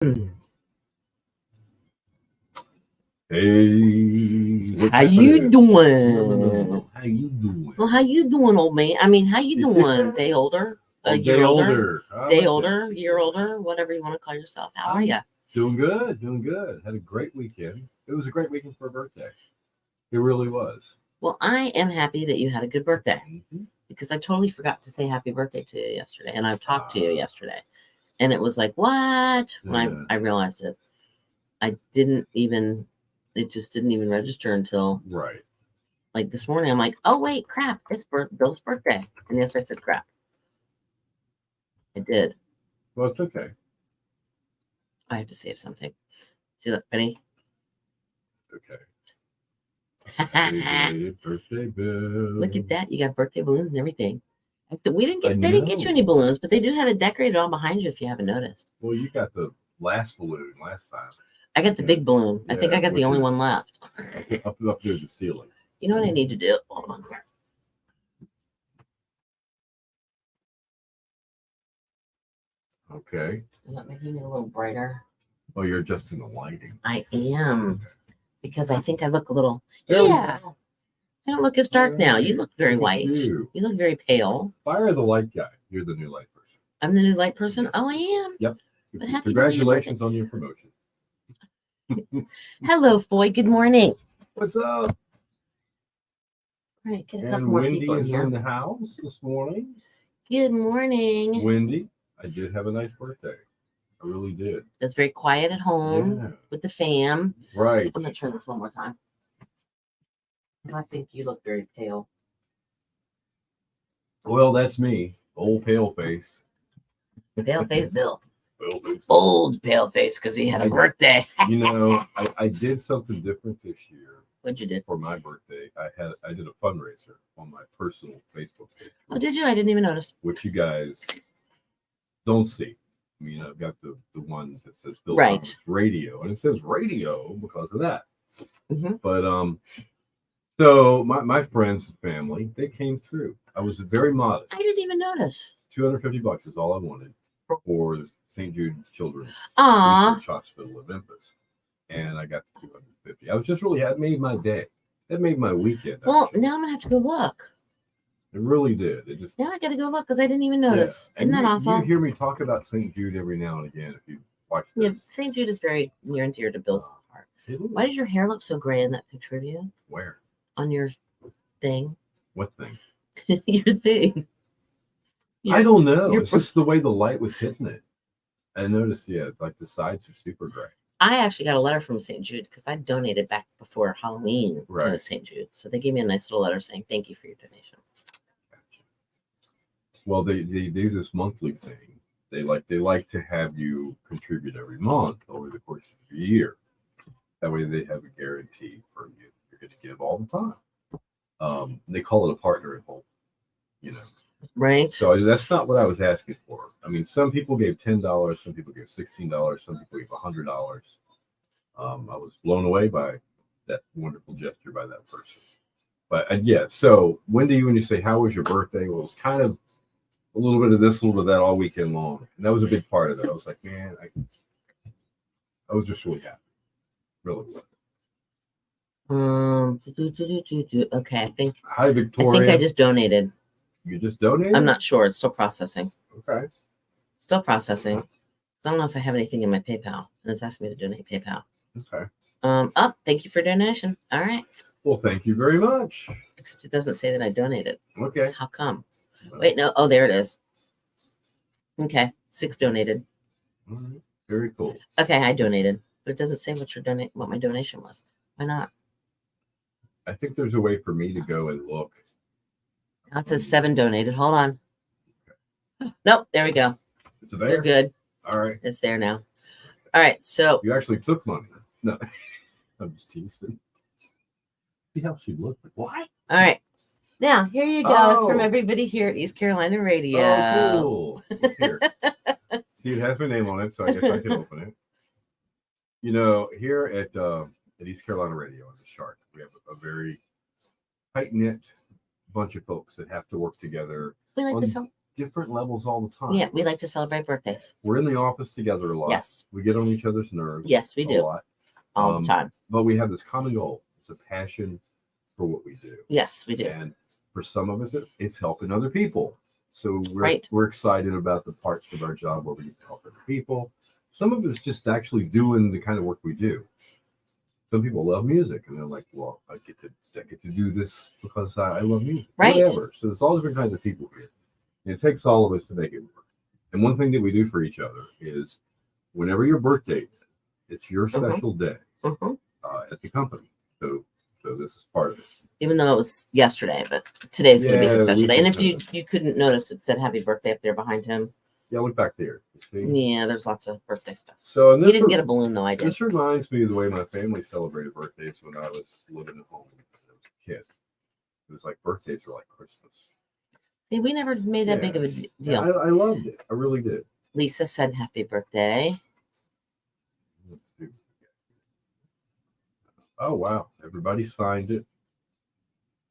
Hey, what's How you happening? doing? No. How you doing? Well, how you doing, old man? I mean, how you doing? Day older, a Day year older, older. I day like older, that. year older, whatever you want to call yourself. How are I'm you? doing good. Doing good. Had a great weekend. It was a great weekend for a birthday. It really was. Well, I am happy that you had a good birthday Mhm. because I totally forgot to say happy birthday to you yesterday, and I've talked to you Uh, yesterday, and it was like what when yeah. I realized it. I didn't even. It just didn't even register until Right. like this morning. I'm like, oh wait, crap! It's Bill's birthday, and yes, I said crap. I did. Well, it's okay. I have to save something. See that, Penny? Okay. Happy belated birthday, Bill. Look at that. You got birthday balloons and everything. We didn't I get they didn't get you know. any balloons, but they do have it decorated all behind you if you haven't noticed. Well, you got the last balloon last time. I got the big balloon. I think Yeah, I got the which only is one left. up near the ceiling. You know what I need to do? Hold on here. Okay. Is that making it a little brighter? Oh, you're adjusting the lighting. I am. Because I think I look a little There we yeah. go. I don't look as dark now. You Alright. look very Look at white. you. You look very pale. Fire the light guy. You're the new light person. I'm the new light person. Yeah. Oh, I am. Yep. But happy Congratulations on your promotion. Hello, Foy. Good morning. What's up? All right, get a couple And more Wendy people in is here. in the house this morning. Good morning. Wendy, I did have a nice birthday. I really did. It's very quiet at home Yeah. with the fam. Right. I'm gonna try this one more time. I think you look very pale. Well, that's me. Old pale face. Pale face Bill. Pale face. Old pale face because he had a birthday. You know, I did something different this year. What'd you do? For my birthday, I did a fundraiser on my personal Facebook page. Oh, did you? I didn't even notice. Which you guys don't see. I mean, I've got the one that says Bill Right. Thomas Radio, and it says radio because of that. Mm-hmm. But so my friends and family, they came through. I was very modest. I didn't even notice. $250 is all I wanted for St. Jude Children's Aw. Research Hospital of Memphis, and I got the 250. I was just really, that made my day. That made my weekend. Well, actually. now I'm gonna have to go look. It really did. It just Now I gotta go look because I didn't even notice. Yeah. Isn't that you, awful? You hear me talk about St. Jude every now and again if you watch this. Yeah, St. Jude is very near and dear to Bill's heart. Why does your hair look so gray in that picture of you? Where? On your thing. What thing? Your thing. I don't know. It's just the way the light was hitting it. I noticed, yeah, like the sides are super gray. I actually got a letter from St. Jude because I donated back before Halloween to St. Jude. So they gave me a nice little letter saying thank you for your donation. Gotcha. Well, they do this monthly thing. They like to have you contribute every month over the course of the year. That way they have a guarantee for you. You're going to give all the time. They call it a partner at home, you know. Right. So that's not what I was asking for. I mean, some people gave $10, some people gave $16, some people gave $100. I was blown away by that wonderful gesture by that person. But yeah, so Wendy, when you say how was your birthday, well, it was kind of a little bit of this, a little bit of that all weekend long, and that was a big part of it. I was like, man, I was just really happy, really. Okay, I think. Hi, Victoria. I think I just donated. You just donated? I'm not sure. It's still processing. Okay. Still processing. I don't know if I have anything in my PayPal, and it's asking me to donate PayPal. Okay. Thank you for donation. All right. Well, thank you very much. Except it doesn't say that I donated. Okay. How come? Wait, no. Oh, there it is. Okay, 6 donated. All right. Very cool. Okay, I donated, but it doesn't say what my donation was. Why not? I think there's a way for me to go and look. Now it says 7 donated. Hold on. Okay. Nope. There we go. It's there. You're good. All right. It's there now. All right. So you actually took money. No, I'm just teasing. See how she looked. What? All right. Now here you go. Oh. It's from everybody here at East Carolina Radio. Oh, cool. Here. See, it has my name on it, so I guess I can open it. You know, here at East Carolina Radio on the Shark, we have a very tight knit bunch of folks that have to work together. We like to different levels all the time. Yeah, we like to celebrate birthdays. We're in the office together a lot. Yes. We get on each other's nerves. Yes, we a do. lot. All the time. But we have this common goal. It's a passion for what we do. Yes, we do. And for some of us, it's helping other people. So Right. we're excited about the parts of our job where we get to help other people. Some of it's just actually doing the kind of work we do. Some people love music, and they're like, "Well, I get to do this because I love music." Right. Whatever. So there's all different kinds of people here. And it takes all of us to make it work. And one thing that we do for each other is, whenever your birthday is, it's your special day at the company. So this is part of it. Even though it was yesterday, but today's going to be the Yeah, special we day. And if can- you couldn't notice, it said happy birthday up there behind him. Yeah, look back there. You see? Yeah, there's lots of birthday stuff. So and He this didn't get a balloon though. I did. This reminds me of the way my family celebrated birthdays when I was living at home as a kid. It was like birthdays were like Christmas. See, we never made that Yeah. big of a deal. Yeah, I loved it. I really did. Lisa said happy birthday. Let's see. Oh wow! Everybody signed it.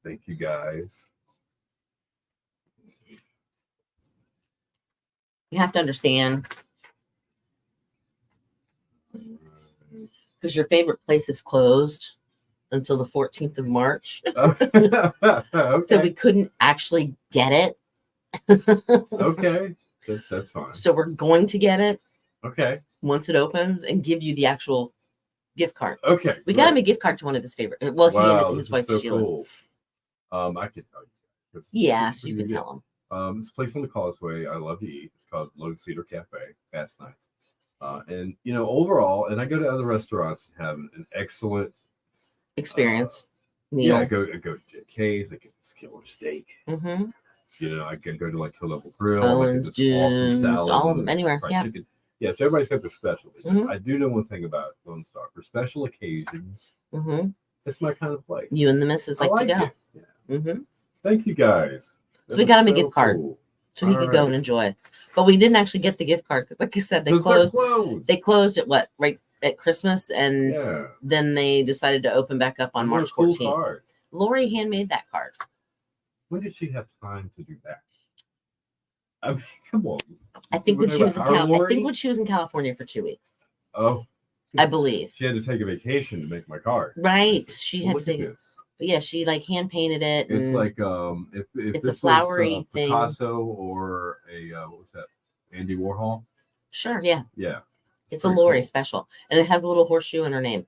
Thank you guys. You have to understand because your favorite place is closed until the 14th of March. So Okay. we couldn't actually get it. Okay. That's fine. So we're going to get it Okay. once it opens and give you the actual gift card. Okay. We got him great. a gift card to one of his favorite. Well, he Wow, and this his is wife so Sheila's. cool. I can tell you. 'Cause Yeah, it's so you pretty can good. tell him. It's a place on the Causeway I love to eat. It's called Lone Cedar Cafe. Fast nights. And overall, and I go to other restaurants and have an excellent Experience. Yeah, I Meal. go to JK's. I get this killer steak. Mm-hmm. I can go to like Hill Level Grill. I Owens, get this awesome Dunes, salad all of them, and anywhere, fried yeah. chicken. Yeah, so everybody's got their specialties. Mhm. I do know one thing about Lone Star. For special occasions, Mm-hmm. it's my kind of place. You and the missus I like to go. it. Yeah. Mm-hmm. Thank you guys. So we That got was him a gift card. cool. So he could go and enjoy. But we didn't actually get the gift card because, like I said, they 'Cause they're closed. closed. They closed at what? Right at Christmas, and Yeah. then they decided to open back up on What a March cool 14th. card. Lori handmade that card. When did she have time to do that? I mean, come on. I think when she was in Our I Lori? think when she was in California for 2 weeks. Oh, I believe. she had to take a vacation to make my card. Right. She had Look to at take. this. But yeah, she like hand painted it. It's and like if It's this a flowery was, thing. Picasso or a what was that, Andy Warhol? sure, yeah, Yeah. it's a Very Lori cool. special, and it has a little horseshoe in her name.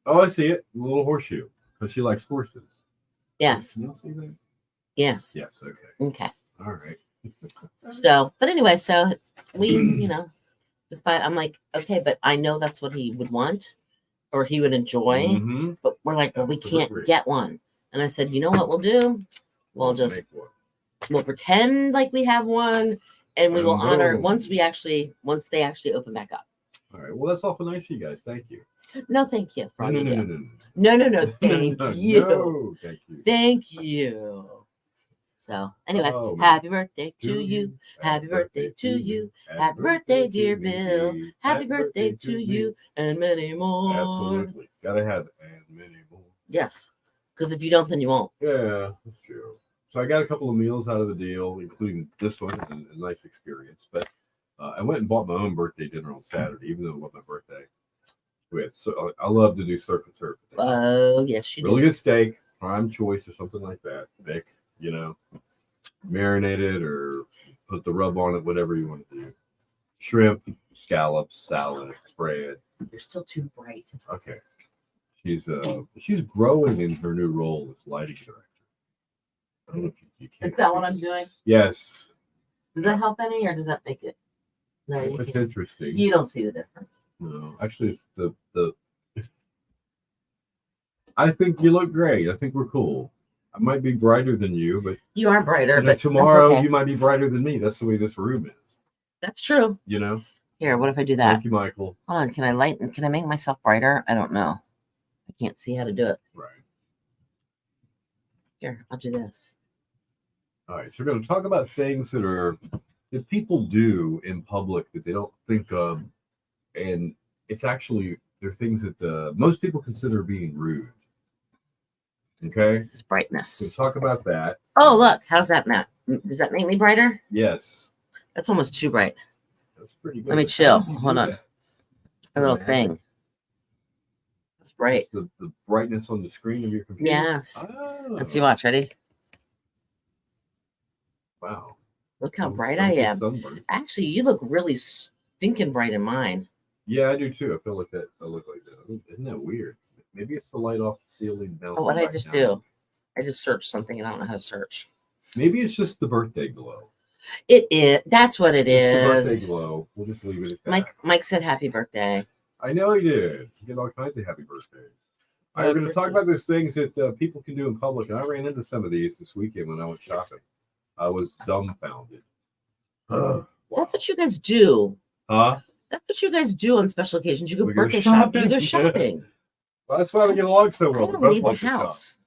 Oh, I see it. A little horseshoe because she likes horses. Yes, Can you see that? yes. Yes. Okay. Okay. All right. So, but anyway, so we, despite I'm like, okay, but I know that's what he would want, or he would enjoy. Mhm. But we're like, well, we Absolutely. can't get one. And I said, you know what we'll do? We'll just make one. we'll pretend like we have one, and we will And honor boom. once they actually open back up. All right. Well, that's awful nice of you guys. Thank you. No, thank you for all No, you no, no, do. no, No, thank no, you. no, thank you. Thank you. So anyway, Oh, man. happy birthday to you. Happy birthday to you. Happy birthday, dear Bill. Happy birthday to you, and many more. Absolutely. Gotta have it. And many more. Yes, because if you don't, then you won't. Yeah, that's true. So I got a couple of meals out of the deal, including this one, and a nice experience. But I went and bought my own birthday dinner on Saturday, even though it wasn't my birthday. So I love to do surf and turf. Oh yes, you Really do. good steak, prime choice or something like that. Thick, marinated or put the rub on it, whatever you want to do. Shrimp, scallops, salad, bread. You're still too bright. Okay. She's growing in her new role as lighting director. I don't know if you Is can't that see what I'm this. doing? Yes. Does that help any, or does that make it? No, you, It's can't. interesting. You don't see the difference. No, actually, it's the. I think you look great. I think we're cool. I might be brighter than you, but You are brighter, but tomorrow that's okay. you might be brighter than me. That's the way this room is. That's true. Here, what if I do that? Thank you, Michael. Hold on, can I lighten? Can I make myself brighter? I don't know. I can't see how to do it. Right. Here, I'll do this. All right. So we're going to talk about things that people do in public that they don't think of, and it's actually they're things that most people consider being rude. Okay. This is brightness. So talk about that. Oh, look, how's that, Matt? Does that make me brighter? Yes. That's almost too bright. That's pretty good. Let me But chill. how did you Hold do on. that? A little Yeah. thing. It's bright. Just the brightness on the screen of your computer. Yes. Oh, Let's see. Watch. Ready? wow. Look how Don't- bright don't I get am. sunburned. Actually, you look really stinking bright in mine. Yeah, I do too. I feel like that. I look like that. Isn't that weird? Maybe it's the light off the ceiling bouncing. What'd I back just down. do? I just searched something and I don't know how to search. Maybe it's just the birthday glow. It is. That's what it It's the birthday is. glow. We'll just leave it at that. Mike said happy birthday. I know he did. You get all kinds of happy birthdays. I'm Happy going to talk birthday. about those things that people can do in public, and I ran into some of these this weekend when I went shopping. I was dumbfounded. Wow. That's what you guys do. Huh? That's what you guys do on special occasions. You go We go birthday shopping. You go shopping. shopping. Well, that's why we get along so I well. We don't both leave the like to shop. house.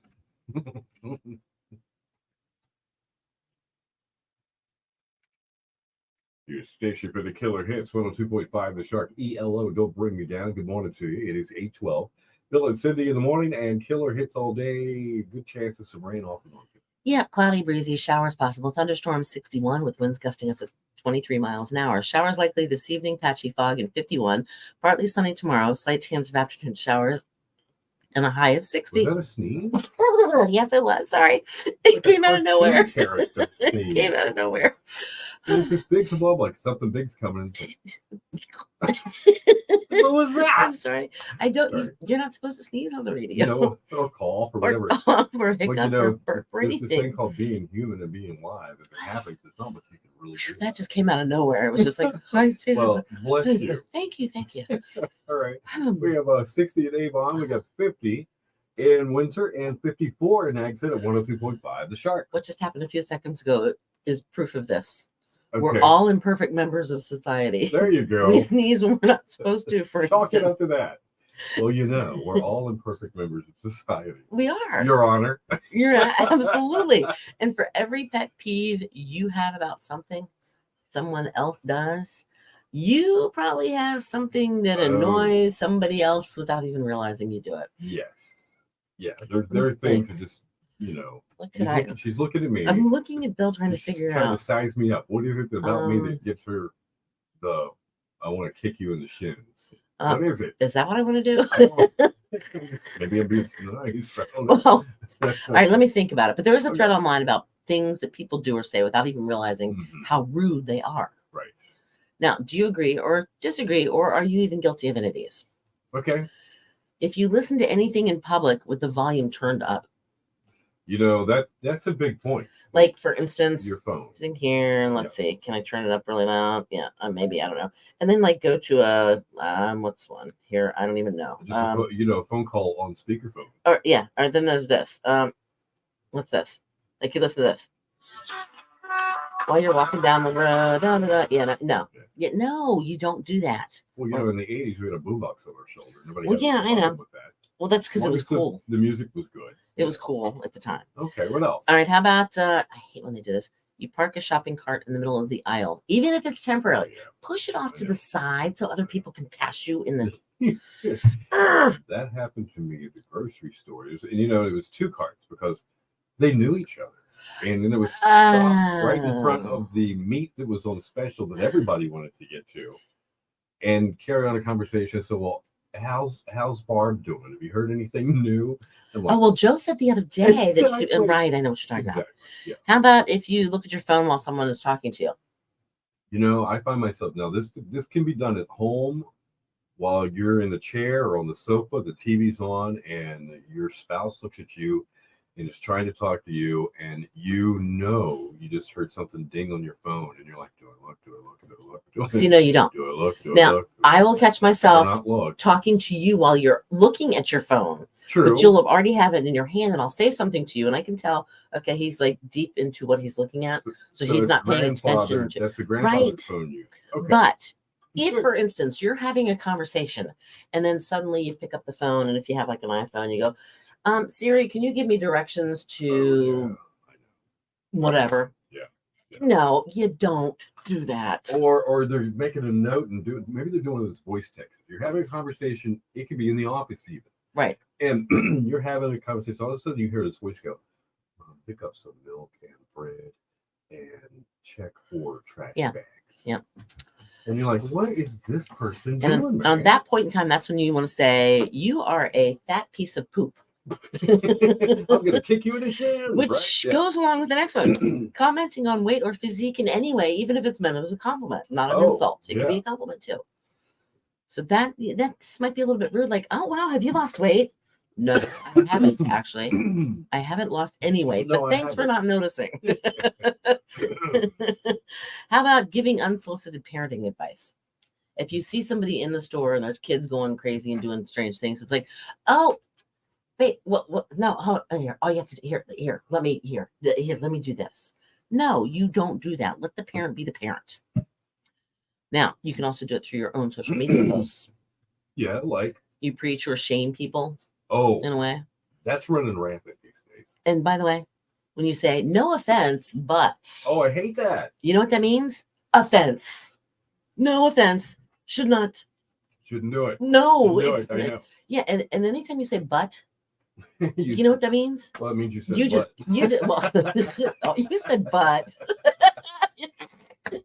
Your station for the killer hits 102.5 The Shark ELO. Don't bring me down. Good morning to you. It is 8:12. Bill and Cindy in the morning and killer hits all day. Good chance of some rain off and on. Yeah, cloudy, breezy, showers possible. Thunderstorms 61 with winds gusting up to 23 miles an hour. Showers likely this evening, patchy fog and 51. Partly sunny tomorrow. Slight chance of afternoon showers and a high of 60. Was that a sneeze? Yes, it was. Sorry. It came out of nowhere. Character It sneeze. came out of nowhere. It was this big kabub, like something big's coming. What was that? I'm sorry. I don't. Sorry. You're not supposed to sneeze on the radio. Or cough or or whatever. cough or hiccup But you know, or burp or there's this thing anything. called being human and being live. If it happens, there's not much you can really do. That just came out of nowhere. It was just like, hi, Steve. Well, bless you. Thank you. Thank you. All right. We have 60 in Avon. We got 50 in Windsor and 54 in Exit at 102.5 The Shark. What just happened a few seconds ago is proof of this. Okay. We're all imperfect members of society. There you We go. sneeze when we're not supposed to. For Talk it instance. up to that. Well, you know, we're all imperfect members of society. We are. Your Honor. You're absolutely. And for every pet peeve you have about something someone else does, you probably have something that Oh. annoys somebody else without even realizing you do it. Yes. Yeah. There are things that just, What could I? she's looking at me. I'm looking at Bill trying to She's figure trying out. to size me up. What is it about me that gets her the I want to kick you in the shins? What is it? Is that what I want to do? I don't know. Maybe I'm being nice. I don't know. Well, all right, let me think about it. But there is a Okay. thread online about things that people do or say without even realizing Mhm. how rude they are. Right. Now, do you agree or disagree, or are you even guilty of any of these? Okay. If you listen to anything in public with the volume turned up, That's a big point. like for instance, Your phone. sitting here and let's see, can I turn it up really loud? Yeah, maybe, I don't know. And then like go to a what's one here? I don't even know. Just a phone call on speakerphone. Or then there's this. What's this? Like you listen to this while you're walking down the road. No, you don't do that. Well, in the 80s we had a boombox on our shoulder. Nobody Well, had a yeah, I know. problem with that. Well, that's because As it long was as the- cool. The music was good. It was cool at the time. Okay, what else? All right, how about I hate when they do this. You park a shopping cart in the middle of the aisle, even if it's temporary. Push it off to the side so other people can pass you in the. That happened to me at the grocery store. It was two carts because they knew each other. And then it was stopped right in front of the meat that was on special that everybody wanted to get to and carry on a conversation. So, well, how's Barb doing? Have you heard anything new? I'm like, Oh, well, Joe said the other day that Exactly. right, I know what you're talking about. exactly. Yeah. How about if you look at your phone while someone is talking to you? I find myself now this can be done at home while you're in the chair or on the sofa, the TV's on, and your spouse looks at you and is trying to talk to you, and you just heard something ding on your phone, and you're like, do I look? Do I look? Do I look? Do I So you know you don't. Do I look? Do Now, I look? Do I I will catch Do I myself not look? talking to you while you're looking at your phone, True. but you'll have already have it in your hand, and I'll say something to you, and I can tell, okay, he's like deep into what he's looking at, so he's it's not paying grandfather- attention to. That's a grandfather's Right. phone use. Okay. But if, Good. for instance, you're having a conversation and then suddenly you pick up the phone, and if you have like an iPhone, you go, Siri, can you give me directions Oh, to yeah, I know. whatever? Yeah. No, you don't do that. Or they're making a note and maybe they're doing those voice texts. If you're having a conversation, it could be in the office even. Right. And you're having a conversation, all of a sudden you hear this voice go, pick up some milk and bread and check for trash Yeah. bags. Yep. And you're like, what is this person And doing, on man? that point in time, that's when you want to say, you are a fat piece of poop. I'm gonna kick you in the shins, Which right? Yeah. goes along with the next one. Commenting on weight or physique in any way, even if it's meant as a compliment, not an Oh, insult. It can be yeah. a compliment too. So that this might be a little bit rude, like, oh wow, have you lost weight? No, I haven't actually. I haven't lost any weight, No, but I thanks for haven't. not noticing. How about giving unsolicited parenting advice? If you see somebody in the store and their kids going crazy and doing strange things, it's like, oh, wait, what? No, hold on, here. All you have to do here. Let me let me do this. No, you don't do that. Let the parent be the parent. Now, you can also do it through your own social media posts. Yeah, like, You preach or shame people oh, in a way. that's running rampant these days. And by the way, when you say no offense, but Oh, I hate that. you know what that means? Offense. No offense. Should not. Shouldn't do it. No. Shouldn't do it. I know. Yeah, and anytime you say but, you you know what that means? Well, it means you said You butt. just you did well. Oh, you said but.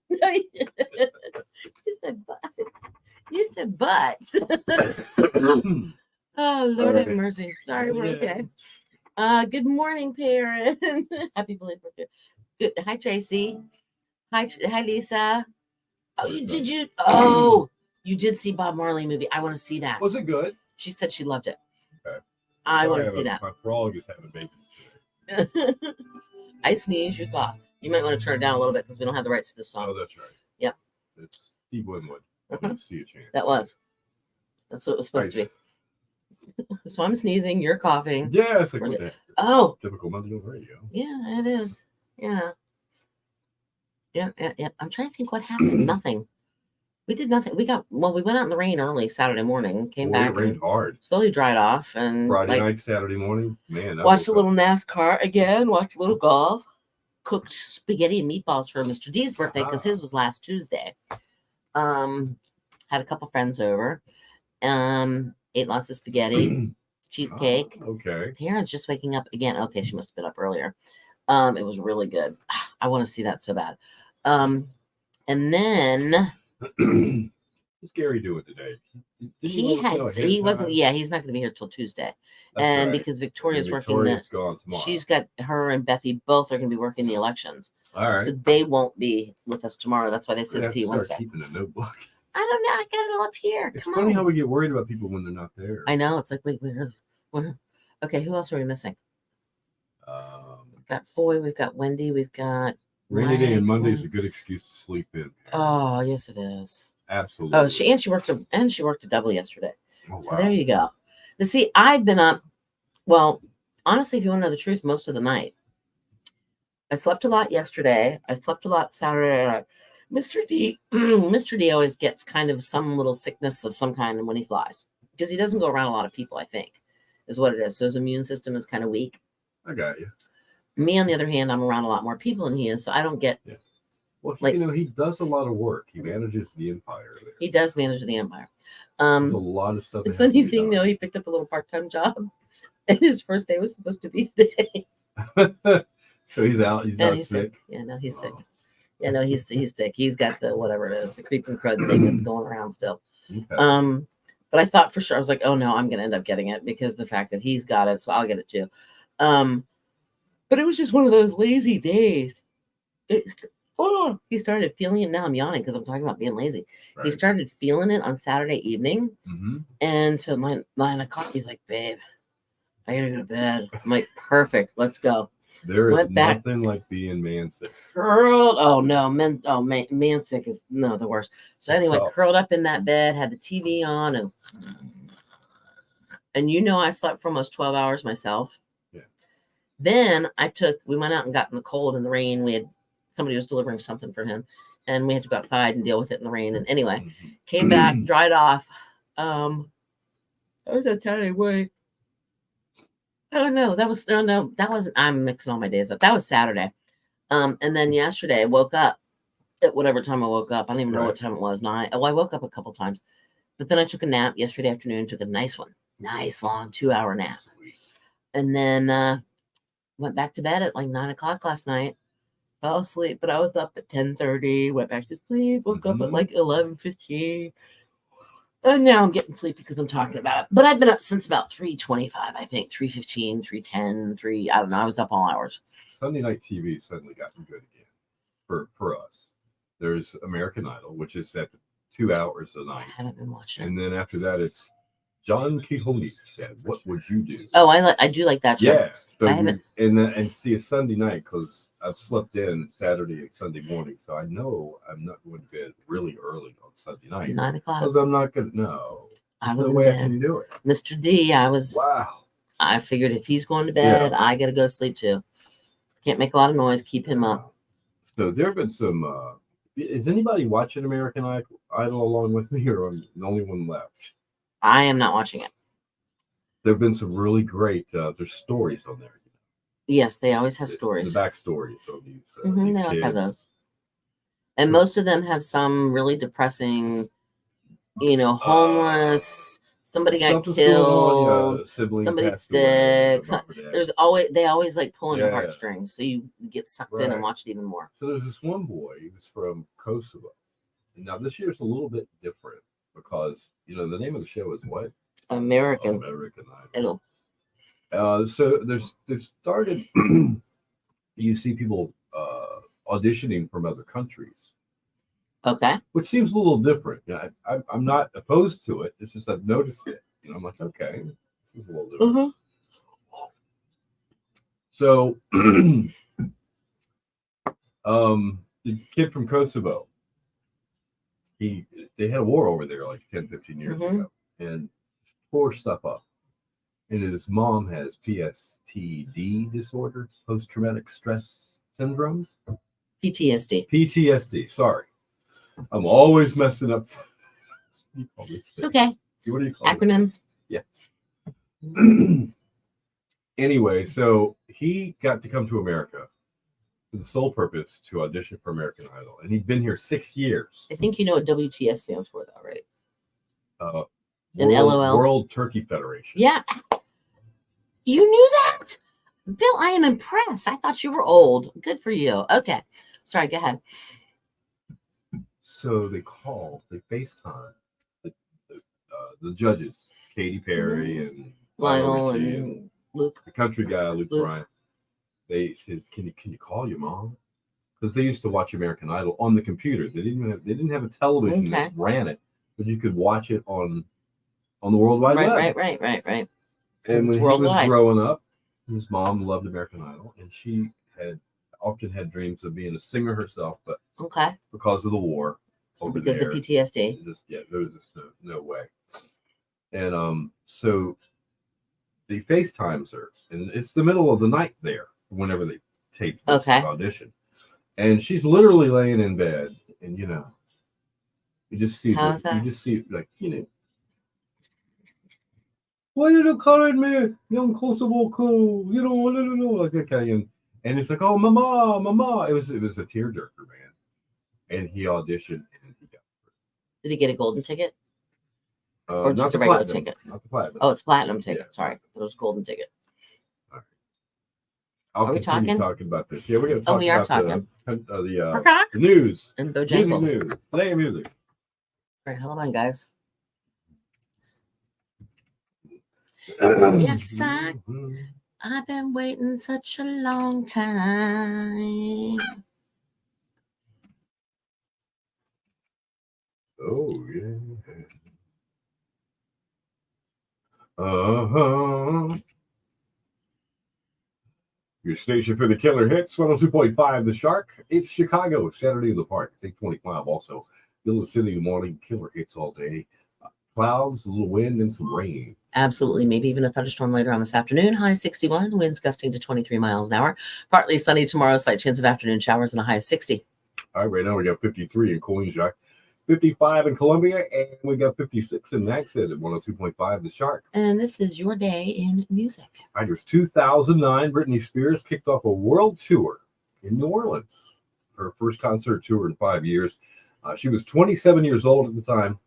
No, you said but. You said but. Oh Lord have Alright. mercy. Sorry, we're Yeah. okay. Good morning, parent. Happy belated birthday. Good. Hi, Tracy. Hi, Lisa. Oh, did you? Oh, you did see Bob Marley movie. I want to see that. Was it good? She said she loved it. Okay. I Sorry, want to see that. My frog is having babies today. I sneeze, you cough. You might want to turn it down a little bit because we don't have the rights to this song. Oh, that's right. Yep. It's Steve Winwood. Uh-huh. See a chance. That was. That's what it was supposed to be. So I'm sneezing, you're coughing. Yeah, it's like We're what good. the Oh, typical Monday on radio. yeah, it is. Yeah. Yeah. I'm trying to think what happened. Nothing. We did nothing. We went out in the rain early Saturday morning, came Boy, back it rained and hard. slowly dried off, and Friday night, Saturday morning, man. I watched a woke little NASCAR again, watched a little golf, cooked spaghetti and meatballs for Mr. D's birthday because his was last Tuesday. Had a couple friends over, ate lots of spaghetti, cheesecake. Okay. Parents just waking up again. Okay, she must have been up earlier. It was really good. I want to see that so bad. And then What's Gary doing today? Did he let us know ahead of wasn't. time? Yeah, he's not going to be here till Tuesday. That's And right. because Victoria's And working Victoria's gone tomorrow. she's got her and Bethy both are going to be working the elections. All right. So they won't be with us tomorrow. That's why they We said have see to you start Wednesday. keeping a notebook. I don't know. I got it all up here. It's Come funny on. how we get worried about people when they're not there. I know. It's like, wait. Okay, who else are we missing? We've got Foy. We've got Wendy. We've got Rainy day and Mike. Monday's a good excuse to sleep in. Oh, yes, it is. Absolutely. Oh, she worked a double yesterday. Oh, So wow. there you go. Now, see, I've been up. Well, honestly, if you want to know the truth, most of the night. I slept a lot yesterday. I slept a lot Saturday night. Mr. D always gets kind of some little sickness of some kind when he flies because he doesn't go around a lot of people, I think, is what it is. So his immune system is kind of weak. I got you. Me, on the other hand, I'm around a lot more people than he is, so I don't get. Yeah. Well, Like- he does a lot of work. He manages the empire there. He does manage the empire. There's a lot of stuff. The that has to funny be thing, done. though, he picked up a little part-time job, and his first day was supposed to be today. So he's out. He's And out he's sick. Yeah, no, he's sick. Oh, Yeah, no, he's sick. He's got the whatever it is, the creep and crud thing that's going around still. okay. But I thought for sure, I was like, oh no, I'm gonna end up getting it because the fact that he's got it, so I'll get it too. But it was just one of those lazy days. He started feeling it. Now I'm yawning because I'm talking about being lazy. He Right. started feeling it on Saturday evening. Mm-hmm. And so 9:00, he's like, babe, I gotta go to bed. I'm like, perfect, let's go. There is Went back. nothing like being man sick. Curled. Oh no, man sick is the worst. So anyway, tough. curled up in that bed, had the TV on, and I slept for almost 12 hours myself. Yeah. Then we went out and got in the cold and the rain. Somebody was delivering something for him, and we had to go outside and deal with it in the rain. And anyway, Mhm. came back, dried off. That was a Saturday morning. Oh no, that was I'm mixing all my days up. That was Saturday. And then yesterday I woke up at whatever time I woke up. I don't even know what Right. time it was. I woke up a couple times. But then I took a nap yesterday afternoon, took a nice one. Nice long 2-hour nap. Sweet. And then went back to bed at like 9:00 last night. fell asleep, but I was up at 10:30, went back to sleep, woke up at like 11:15. And now I'm getting sleepy because I'm talking about it. But I've been up since about 3:25, I think. 3:15, 3:10, 3. I don't know. I was up all hours. Sunday night TV suddenly gotten good again for us. There's American Idol, which is at 2 hours a I night. haven't been watching. And then after that, it's John Quixote said, "What would you do?" Oh, I do like that show. Yeah. So I haven't- and see a Sunday night because I've slept in Saturday and Sunday morning, so I know I'm not going to bed really early on Sunday night 9 o'clock. because I'm not gonna. No, I there's was no in way I bed. can do it. Mr. D, Wow. I figured if he's going to bed, I got to go to sleep too. Can't make a lot of noise. Keep him up. So there have been some. Is anybody watching American Idol along with me, or I'm the only one left? I am not watching it. There have been some really great. There's stories on there. Yes, they always have stories. The backstories of these. Mhm, these they always have kids. those. And most of them have some really depressing, homeless, somebody got Something's going on, killed. a sibling somebody passed away, sick, mom or dad. They always like pull on your Yeah. heartstrings, so you get sucked in and Right. watch it even more. So there's this one boy. He was from Kosovo. Now this year's a little bit different because the name of the show is what? American American Idol. Idol. So they've started. You see people auditioning from other countries, Okay. which seems a little different. I'm not opposed to it. It's just I've noticed it. I'm like, okay, this is a little different. Mm-hmm. So, the kid from Kosovo, they had a war over there like 10, 15 years ago, and tore stuff up. And his mom has PSTD disorder, post-traumatic stress syndrome. PTSD. Sorry, I'm always messing up. It's okay. What do you call Acronyms. Yes. Anyway, so he got to come to America for the sole purpose to audition for American Idol, and he'd been here 6 years. I think you know what WTF stands for, though, right? And World, LOL. World Turkey Federation. Yeah. You knew that? Bill, I am impressed. I thought you were old. Good for you. Okay. Sorry, go ahead. So they FaceTime the judges, Katy Perry and Lionel Richie and Luke. the country guy, Luke Bryan. They says, "Can you call your mom?" Because they used to watch American Idol on the computer. They didn't have a television that ran it, but you could watch it on the World Wide Web. Right. And when Worldwide. he was growing up, his mom loved American Idol, and she often had dreams of being a singer herself, but Okay. because of the war over Because there, the PTSD. there was just no way. And so they FaceTimes her, and it's the middle of the night there whenever they tape this audition, and she's literally laying in bed, and you just see like why are you calling me young Kosovo cool? Like that kind of, and it's like, oh mama. It was a tearjerker, man. And he auditioned and he got through. Did he get a golden ticket? Or Not just the a regular platinum, ticket? Not the platinum. Oh, it's platinum ticket. Yeah. Sorry. It was golden ticket. I'll Are we continue talking about this. Yeah, we're going to talk we are about talking. the news. And Music Bojangles. news. Play music. All right, hold on, guys. Yes, I've been waiting such a long time. Oh, yeah. Uh-huh. Your station for the killer hits, 102.5 The Shark. It's Chicago, Saturday in the Park. Take 25 also. Little City in the morning, killer hits all day. Clouds, a little wind, and some rain. Absolutely. Maybe even a thunderstorm later on this afternoon. High 61, winds gusting to 23 miles an hour. Partly sunny tomorrow, slight chance of afternoon showers and a high of 60. All right, right now we got 53 in Coinjack, 55 in Columbia, and we got 56 in Naxhead at 102.5 The Shark. And this is your day in music. All right, it was 2009. Britney Spears kicked off a world tour in New Orleans. Her first concert tour in 5 years. She was 27 years old at the time,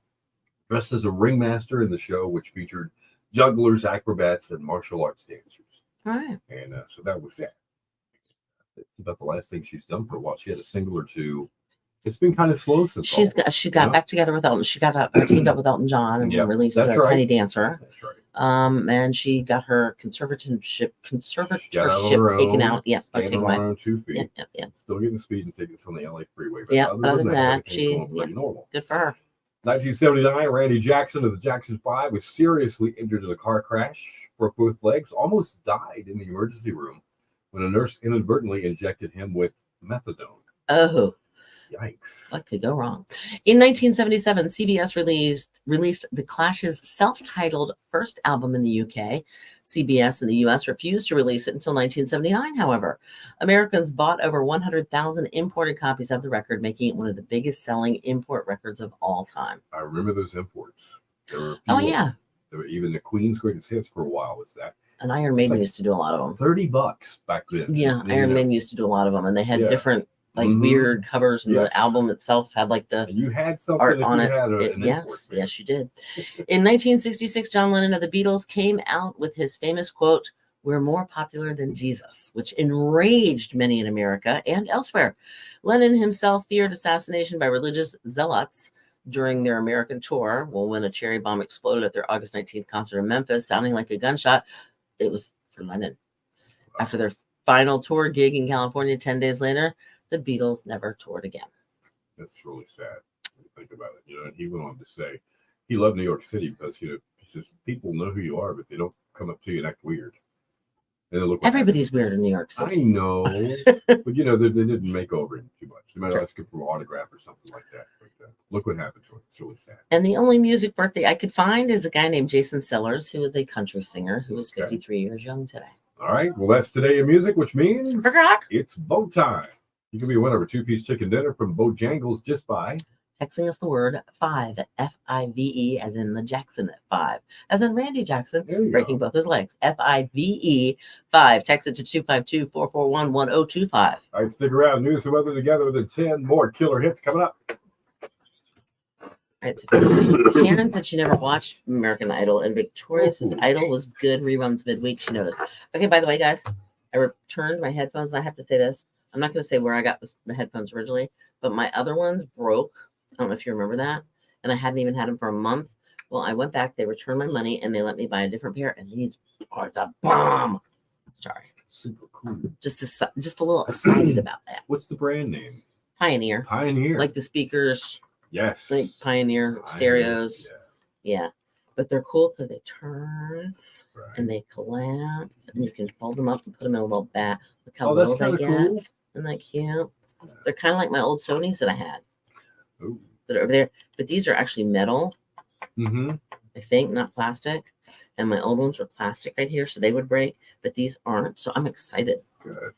dressed as a ringmaster in the show, which featured jugglers, acrobats, and martial arts dancers. All right. And so that was that. It's about the last thing she's done for a while. She had a single or two. It's been kind of slow since. She got back together with Elton. She got teamed up with Elton John and Yep, released that's right. Tiny Dancer. That's right. And she got her conservatorship She got out on her taken own, out. Yeah, or standing taken on away. her own 2 feet. Yeah. Still getting speeding tickets on the LA freeway. Yeah, but other than that, everything's going pretty normal. Good for her. 1979, Randy Jackson of the Jackson 5 was seriously injured in a car crash, broke both legs, almost died in the emergency room when a nurse inadvertently injected him with methadone. Oh, Yikes. what could go wrong? In 1977, CBS released The Clash's self-titled first album in the UK. CBS in the US refused to release it until 1979, however. Americans bought over 100,000 imported copies of the record, making it one of the biggest selling import records of all time. I remember those imports. There were Yeah. There were even the Queen's Greatest Hits for a while was that. And Iron Maiden used to do a lot of them. $30 back then. Yeah, Iron Maiden used to do a lot of them, and they had different weird covers, and the album itself had like the and you had something art on it. Yes, you did. In 1966, John Lennon of the Beatles came out with his famous quote, "We're more popular than Jesus," which enraged many in America and elsewhere. Lennon himself feared assassination by religious zealots during their American tour. Well, when a cherry bomb exploded at their August 19th concert in Memphis, sounding like a gunshot, it was for Lennon. After their final tour gig in California 10 days later, the Beatles never toured again. That's really sad when you think about it. And he went on to say he loved New York City because, he says people know who you are, but they don't come up to you and act weird. And look, everybody's weird in New York City. I know, but they didn't make over him too much. They might ask him for an autograph or something like that. But look what happened to him. It's really sad. And the only music birthday I could find is a guy named Jason Sellers, who is a country singer who is 53 years young today. All right. Well, that's Today in Music, which means it's Bo time. You can be a winner of a 2-piece chicken dinner from Bojangles just by texting us the word 5, F-I-V-E, as in the Jackson 5, as in Randy Jackson breaking both his legs. F-I-V-E 5. Text it to 252-441-1025. All right, stick around. News and weather together with the 10 more killer hits coming up. All right, so Karen said she never watched American Idol, and Victoria says Idol was good. Reruns midweek, she noticed. Okay, by the way, guys, I returned my headphones, and I have to say this. I'm not going to say where I got the headphones originally, but my other ones broke. I don't know if you remember that. And I hadn't even had them for a month. Well, I went back, they returned my money, and they let me buy a different pair. And these are the bomb. Sorry. Super cool. Just a little excited about that. What's the brand name? Pioneer. Like the speakers. Yes. Like Pioneer stereos. Yeah. But they're cool because they turn and they collapse, and you can fold them up and put them in a little bat. Look how little they get. Cool. Isn't that cute? Yeah. They're kind of like my old Sonys that I had. Ooh. That are over there. But these are actually metal. Mm-hmm. I think, not plastic. And my old ones were plastic right here, so they would break. But these aren't. So I'm excited. Good.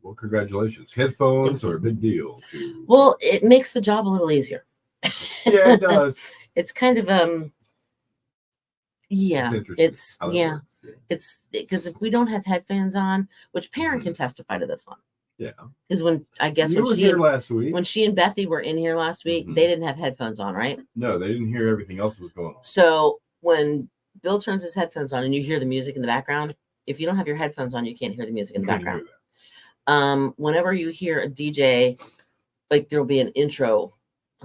Well, congratulations. Headphones are a big deal. Well, it makes the job a little easier. Yeah, it does. It's kind of it's because if we don't have headphones on, which Perrin can testify to this one. Yeah. Because when she and Bethy were in here last week, they didn't have headphones on, right? No, they didn't hear everything else that was going on. So when Bill turns his headphones on and you hear the music in the background, if you don't have your headphones on, you can't hear the music in the background. Whenever you hear a DJ, like there'll be an intro,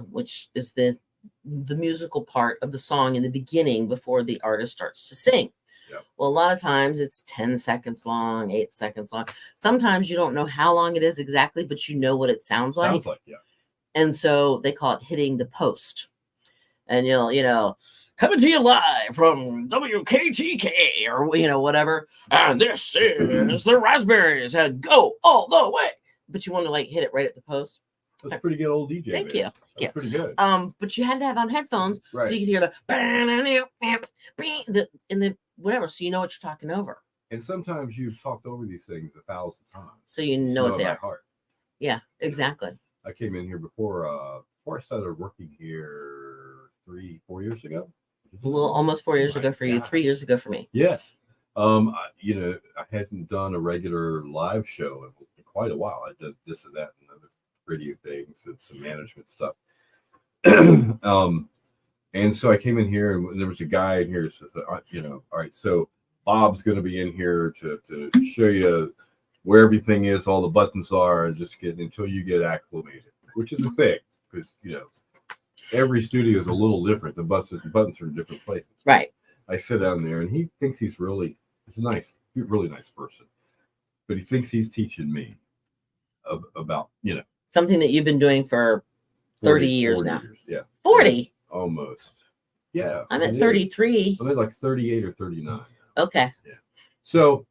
which is the musical part of the song in the beginning before the artist starts to sing. Yep. Well, a lot of times it's 10 seconds long, 8 seconds long. Sometimes you don't know how long it is exactly, but you know what it sounds like. And so they call it hitting the post. And you'll, coming to you live from WKTK or, whatever. And this is the Raspberries and go all the way. But you want to hit it right at the post. That's pretty good old DJ. Thank you. That's pretty good. But you had to have on headphones so you could hear the whatever, so you know what you're talking over. And sometimes you've talked over these things 1,000 times, so you know what they are. Heart. Yeah, exactly. I came in here before I started working here 3-4 years ago. Almost 4 years ago for you, 3 years ago for me. Yeah. I hadn't done a regular live show in quite a while. I did this and that and other radio things and some management stuff. And so I came in here and there was a guy in here that says, all right, so Bob's going to be in here to show you where everything is, all the buttons are, and just get until you get acclimated, which is a thing because every studio is a little different. The buttons are in different places. Right. I sit down there, and he thinks he's a really nice person, but he thinks he's teaching me about Something that you've been doing for 30 years 40 now. Years. Yeah, 40. almost. Yeah, I'm at it is. 33. I'm at like 38 or 39. Okay. So,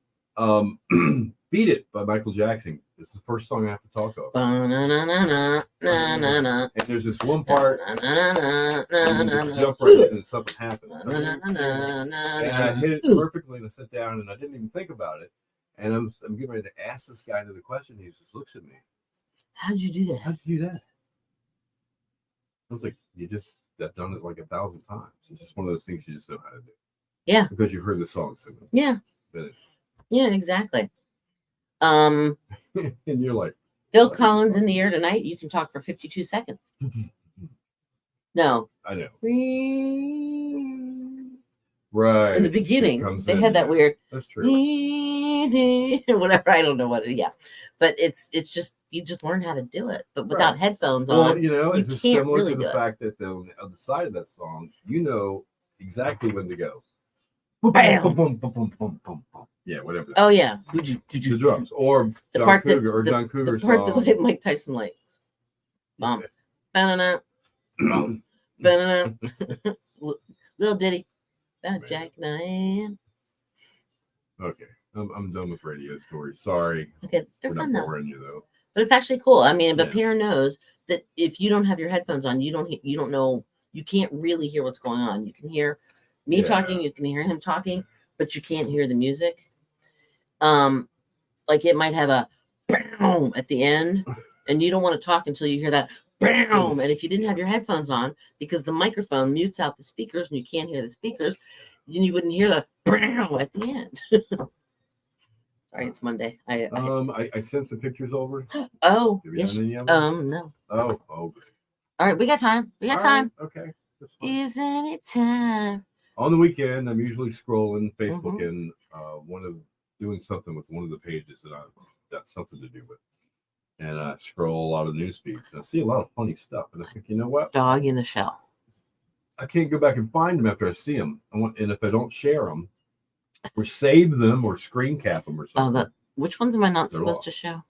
"Beat It" by Michael Jackson is the first song I have to talk over. Ba-na-na-na-na, na-na-na. And there's this one part, Na-na-na-na, and you just na-na-na. jump right in and something happens. Na-na-na-na, And I na-na-na. hit it Ooh. perfectly, and I sit down, and I didn't even think about it. And I'm getting ready to ask this guy another question. He just looks at me. How'd you do that? How'd you do that? I was like, I've done it like 1,000 times. It's just one of those things you just know how to do. Yeah. Because you've heard the song so much. Yeah. Finish. Yeah, exactly. And you're like, Phil Collins in the air tonight. You can talk for 52 seconds. No. I know. In Right. the beginning, they had that weird That's true. whatever. I don't know what. Yeah, but it's just you just learn how to do it, but without headphones Well, on. it's just can't similar really to do the it. fact that on the other side of that song, you know exactly when to go. Bam! Boom, boom, boom, boom, boom, boom, boom. Yeah, whatever. Oh yeah, The drums, or The John part that- Cougar, or John Cougar the part song. that Mike Tyson likes. Bum, banana, bum, banana. Little ditty about Jack Diane. Okay, I'm done with radio stories. Sorry, Okay, they're we're fun not though, boring you though. but it's actually cool. I mean, but Yeah. Pierre knows that if you don't have your headphones on, you don't know, you can't really hear what's going on. You can hear me Yeah. talking, you can hear him talking, but you can't hear the music. Like it might have a boom at the end, and you don't want to talk until you hear that boom. And if you didn't have your headphones on, because the microphone mutes out the speakers and you can't hear the speakers, then you wouldn't hear the boom at the end. Sorry, it's Monday. I sent some pictures over. Oh, Have you yes. done any of them? No. Oh, good. All right, we got time. We got All time. right, okay. That's fine. Isn't it time? On the weekend, I'm usually scrolling Facebook Mhm. and doing something with one of the pages that I've got something to do with. And I scroll a lot of news feeds and I see a lot of funny stuff. And I think, you know what? Dog in a shell. I can't go back and find them after I see them. And if I don't share them or save them or screen cap them or Oh, something. which ones am I not They're supposed lost. to show?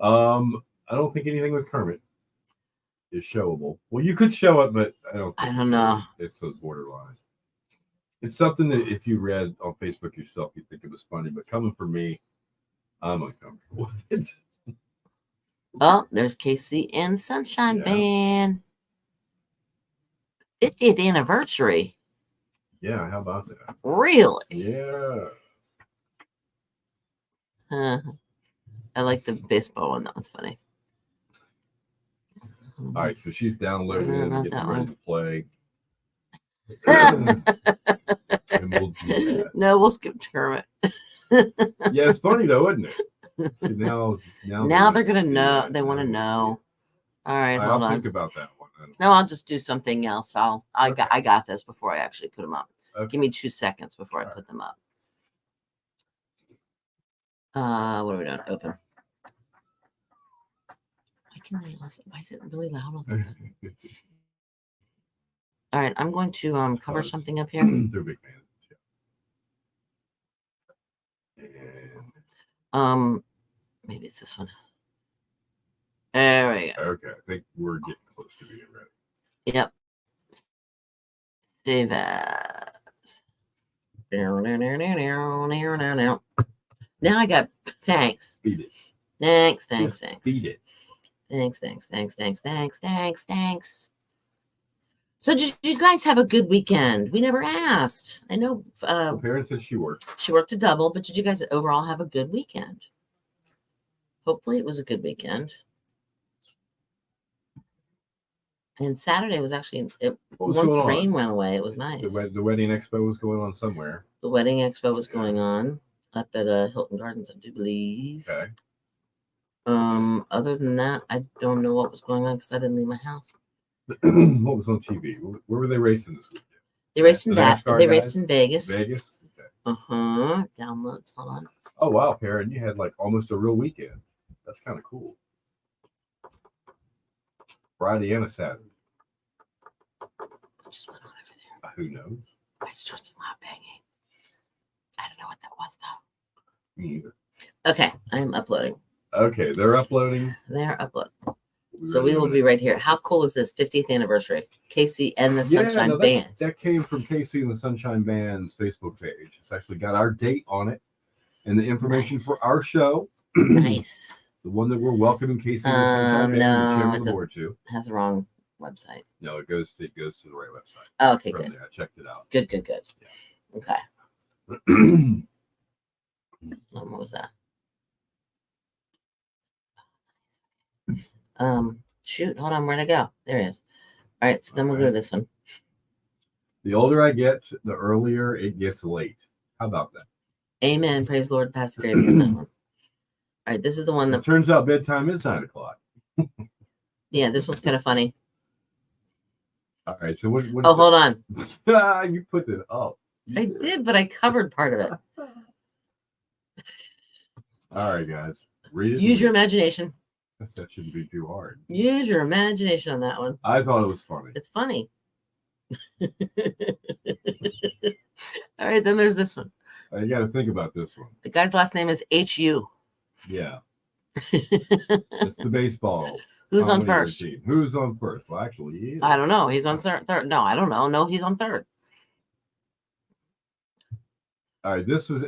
I don't think anything with Kermit is showable. Well, you could show it, but I don't know. It's those borderlines. It's something that if you read on Facebook yourself, you'd think it was funny, but coming from me, I'm uncomfortable with it. Oh, there's Casey and Sunshine Yeah. Band. 50th anniversary. Yeah, how about that? Really? Yeah. I like the baseball one. That was funny. All right, so she's downloading it Not and that getting ready one. to play. And we'll do that. No, we'll skip Kermit. Yeah, it's funny though, isn't it? See, now Now they're gonna know. They want to know. All right, hold I'll on. think about that one. No, I'll just do something else. I got this before I actually put them up. Okay. Give me 2 seconds before I All right. put them up. What are we doing? Open. Why is it really loud all the time? All right, I'm going to cover Because- something up here. They're big fans. Yeah. And Maybe it's this one. There we go. okay, I think we're getting close to being ready. Yep. Save as. Now I got thanks. Beat it. Thanks. Just beat it. Thanks. So did you guys have a good weekend? We never asked. I know The parents said she worked. she worked a double, but did you guys overall have a good weekend? Hopefully it was a good weekend. And Saturday was actually What was once going the on? rain went away, it was nice. The wedding expo was going on somewhere. The wedding expo was Yeah. going on up at Hilton Gardens, I do believe. Okay. Other than that, I don't know what was going on because I didn't leave my house. What was on TV? Where were they racing this weekend? They raced in The NASCAR They guys? raced in Vegas. Vegas. Okay. Downloads. Hold on. Oh wow, Perrin, you had like almost a real weekend. That's kind of cool. Friday and a Saturday. Just went on over there. Who knows? I just heard some loud banging. I don't know what that was though. Me either. Okay, I'm uploading. Okay, they're uploading. They're uploading. So we will be right here. How cool is this 50th anniversary? Casey and the Sunshine no, Band. That came from Casey and the Sunshine Band's Facebook page. It's actually got our date on it and the information Nice. for our show. Nice. The one that we're welcoming Casey and the Sunshine Band and the No, chairman it of the board to. Has the wrong website. No, it goes to the right website. Oh, okay, From good. there, I checked it out. Good. Yeah. Okay. What was that? Shoot, hold on, where'd I go? There it is. All right, so then we'll go to this one. The older I get, the earlier it gets late. How about that? Amen. Praise the Lord, Pastor Gravy on that one. All right, this is the one It that, turns out bedtime is 9 o'clock. yeah, this one's kind of funny. All right, so what Oh, hold on. You put it up. I did, but I covered part of it. All right, guys. Read it. Use your imagination. That shouldn't be too hard. Use your imagination on that one. I thought it was funny. It's funny. All right, then there's this one. You got to think about this one. The guy's last name is H.U. Yeah, it's the baseball. Who's on comedy first? routine. Who's on first? Well, actually, he is. I don't know. He's on third. No, I don't know. No, he's on third. All right, this was.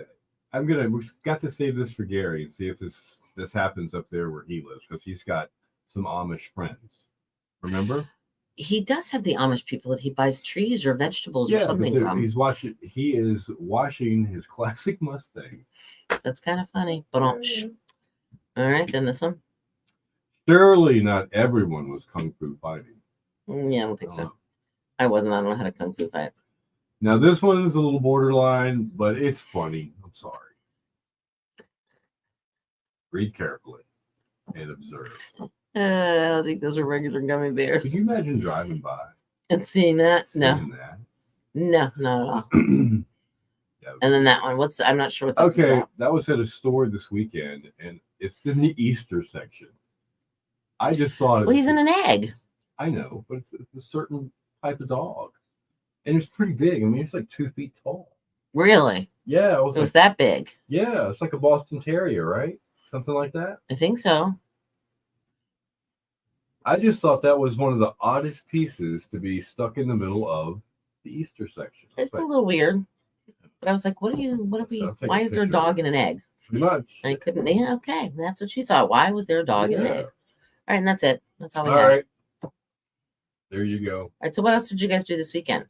We got to save this for Gary and see if this happens up there where he lives because he's got some Amish friends. Remember? He does have the Amish people that he buys trees or vegetables or but something from. He is washing his classic Mustang. That's kind of funny. But all right, then this one. Surely not everyone was kung fu fighting. Yeah, I don't think so. I wasn't. I don't know how to kung fu fight. Now this one is a little borderline, but it's funny. I'm sorry. Read carefully and observe. I don't think those are regular gummy Can bears. you imagine driving by And seeing that? No, seeing that? no, not at all. Yeah. And then that one. I'm not sure what this is Okay, about. that was at a store this weekend, and it's in the Easter section. I just thought. Well, he's in an egg. I know, but it's a certain type of dog, and it's pretty big. I mean, it's like 2 feet tall. Really? Yeah, It was that big? Yeah, it's like a Boston Terrier, right? Something like that. I think so. I just thought that was one of the oddest pieces to be stuck in the middle of the Easter section. It's a little weird. But I was like, what are we, So I'll take why a is there a picture of dog in an egg? pretty much. I couldn't, yeah, okay. That's what you thought. Why was there a dog in an Yeah. egg? All right, and that's it. That's all we All have. right. There you go. All right, so what else did you guys do this weekend?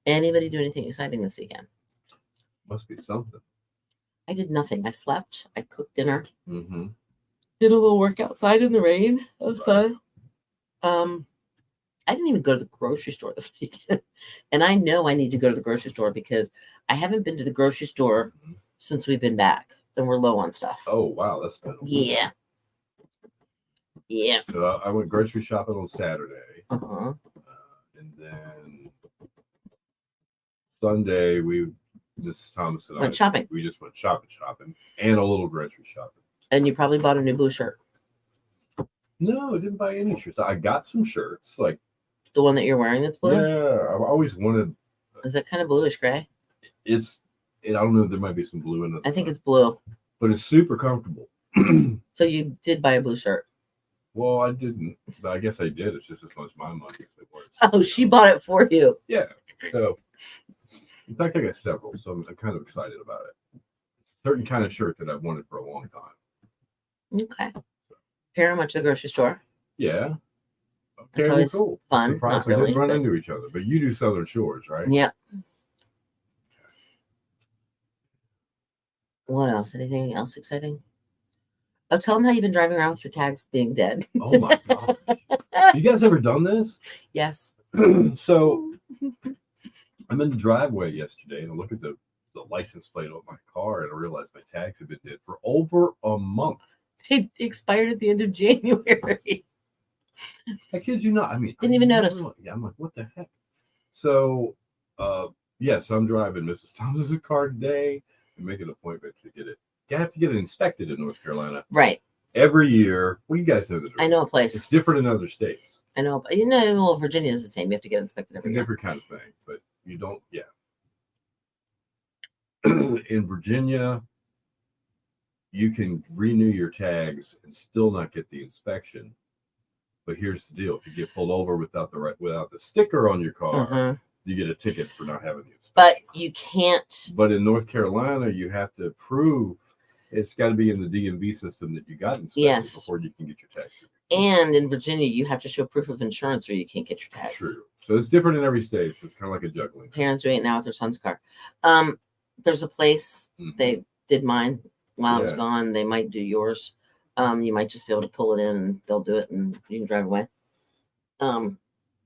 Anybody do anything exciting this weekend? Must be something. I did nothing. I slept. I cooked dinner. Mm-hmm. Did a little work outside in the rain. That was fun. I didn't even go to the grocery store this weekend. And I know I need to go to the grocery store because I haven't been to the grocery store since we've been back. And we're low on stuff. Oh wow, that's been a week. Yeah. Yeah. So I went grocery shopping on Saturday, Uh-huh. and then Sunday Mrs. Thomas and Went I shopping. we just went shopping, and a little grocery shopping. And you probably bought a new blue shirt. No, I didn't buy any shirts. I got some shirts, like The one that you're wearing that's blue? yeah. I've always wanted. Is it kind of bluish gray? I don't know. There might be some blue in it. I think it's blue. but it's super comfortable. So you did buy a blue shirt. Well, I didn't, but I guess I did. It's just as much my money as it was. Oh, she bought it for you. Yeah. So, in fact, I got several, so I'm kind of excited about it. It's a certain kind of shirt that I've wanted for a long time. Okay. Very much the grocery store. Yeah. That's Okay, always cool. fun. Surprised Not we really. didn't run but- into each other, but you do Southern Shores, right? Yeah. What else? Anything else exciting? Oh, tell them how you've been driving around with your tags being dead. Oh my god. You guys ever done this? Yes. So I'm in the driveway yesterday and I look at the license plate on my car and I realized my tags have been dead for over a month. It expired at the end of January. I kid you not. I mean, Didn't even notice. Yeah, I'm like, what the heck? So, so I'm driving Mrs. Thomas's car today. and make an appointment to get it. You have to get it inspected in North Carolina Right. every year. Well, you guys know the drill. I know a place. It's different in other states. I know. You know, well, Virginia is the same. You have to get inspected It's a every year. different kind of thing, but you don't. Yeah. In Virginia, you can renew your tags and still not get the inspection. But here's the deal: if you get pulled over without the sticker on your car, Mhm. you get a ticket for not having the inspection. But you can't. But in North Carolina, you have to prove it's got to be in the DMV system that you got inspected Yes. before you can get your tax. And in Virginia, you have to show proof of insurance or you can't get your tags. True. So it's different in every state. So it's kind of like a juggling. Parents doing it now with their son's car. There's a place Mhm. they did mine while I was Yeah. gone. They might do yours. You might just be able to pull it in and they'll do it and you can drive away.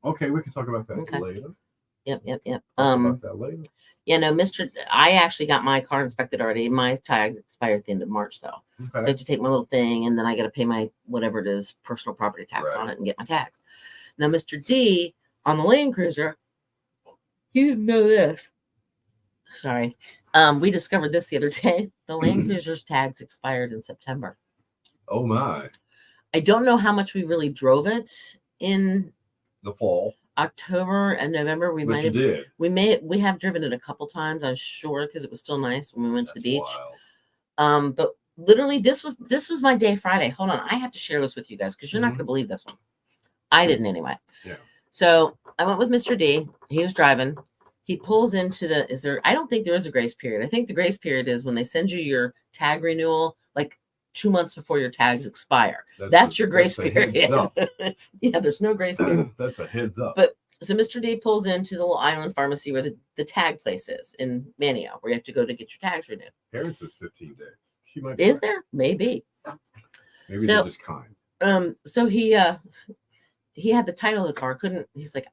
Okay, we can talk about that Okay. later. Yep. Talk about that later. You know, I actually got my car inspected already. My tags expired at the end of March though. So I Okay. have to take my little thing and then I got to pay my whatever it is, personal property tax on Right. it and get my tags. Now, Mr. D on the Land Cruiser, he didn't know this. Sorry. We discovered this the other day. The Land Cruiser's tags expired in September. Oh my, I don't know how much we really drove it in the fall. October and November. We But might you have did. we have driven it a couple times, I'm sure, because it was still nice when we went to the That's beach. wild. But literally this was my day Friday. Hold on, I have to share this with you guys because you're not Mhm. gonna believe this one. I didn't anyway. Yeah. So I went with Mr. D. He was driving. He pulls into I don't think there is a grace period. I think the grace period is when they send you your tag renewal like 2 months before your tags expire. That's your grace a heads period. up. Yeah, there's no grace period. That's a heads up. But so Mr. D pulls into the little island pharmacy where the tag place is in Manio, where you have to go to get your tags renewed. Parents is 15 days. She might be Is right. there? Maybe. Maybe So- they're just kind. So he had the title of the car. He's like,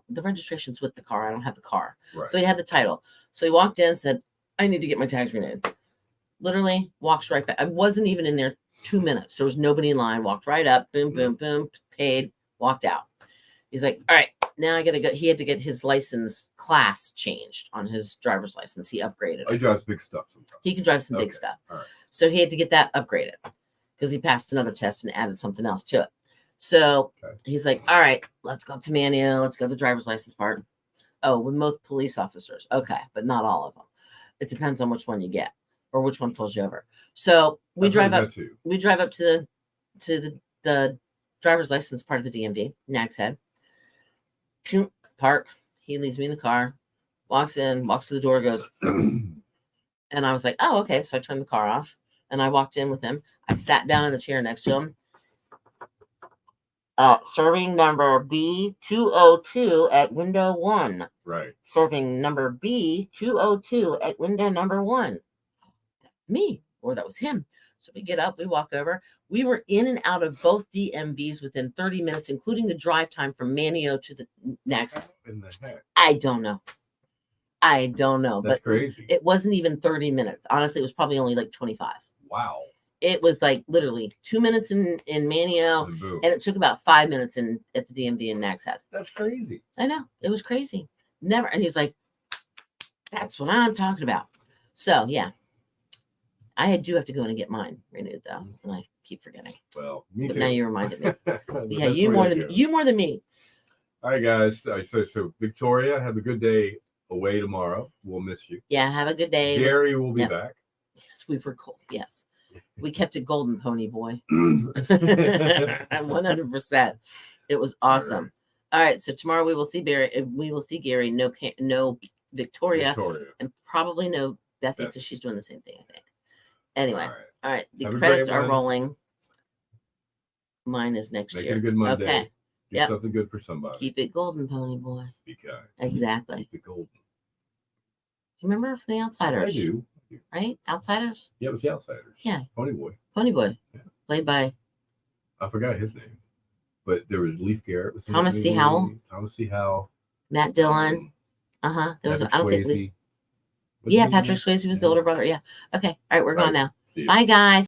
the registration's with the car. I don't have the car. Right. So he had the title. So he walked in, said, I need to get my tags renewed. Literally walks right back. I wasn't even in there 2 minutes. There was nobody in line. Walked right up, boom, boom, boom, paid, walked out. He's like, all right, now I got to go. He had to get his license class changed on his driver's license. He upgraded I it. drive big stuff sometimes. He can drive some big Okay, stuff. all right. So he had to get that upgraded because he passed another test and added something else to it. So Okay. he's like, all right, let's go up to Manio. Let's go to the driver's license part. Oh, with most police officers. Okay, but not all of them. It depends on which one you get or which one pulls you over. So we I've drive heard up. that too. We drive up to the driver's license part of the DMV, Nags Head. Park. He leaves me in the car, walks in, walks to the door, goes, and I was like, oh, okay. So I turned the car off and I walked in with him. I sat down in the chair next to him. Serving number B202 at window 1. Right. Serving number B202 at window number 1. Me, or that was him. So we get up, we walk over. We were in and out of both DMVs within 30 minutes, including the drive time from Manio to the next. How in the heck? I don't know. That's But crazy. it wasn't even 30 minutes. Honestly, it was probably only like 25. Wow. It was like literally 2 minutes in Manio, And boom. and it took about 5 minutes at the DMV in Nags Head. That's crazy. I know. It was crazy. Never. And he was like, that's what I'm talking about. So, yeah. I do have to go in and get mine renewed, though. And I keep forgetting. Well, me But too. now you reminded me. The Yeah, best you way more to than do it. you more than me. All right, guys. So Victoria, have a good day away tomorrow. We'll miss you. Yeah, have a good day. Gary will be Yep. back. Yes, we were cool. Yes. We kept it golden, pony boy. 100%. It was awesome. All right. So tomorrow we will see Gary. No Victoria, and probably no Bethy because she's doing the same thing, I think. Anyway, all right. The Have a credits great are one. rolling. Mine is next Make year. it a good Monday. Okay. Do Yep. something good for somebody. Keep it golden, pony boy. Be kind. Exactly. Keep it golden. Do you remember from The Outsiders? I do. Right? Outsiders? Yeah, it was the Outsiders. Yeah. Pony Boy. Pony boy. Yeah. Played by I forgot his name. But there was Leif Garrett. Was in Thomas that C. movie. Howell. Matt C. Howell. Matt Dillon. There was Patrick I don't think Swayze. yeah, Wasn't he in Patrick it? Swayze was the Yeah. older brother. Yeah. Okay. All right, we're All gone right. now. See ya. Bye guys.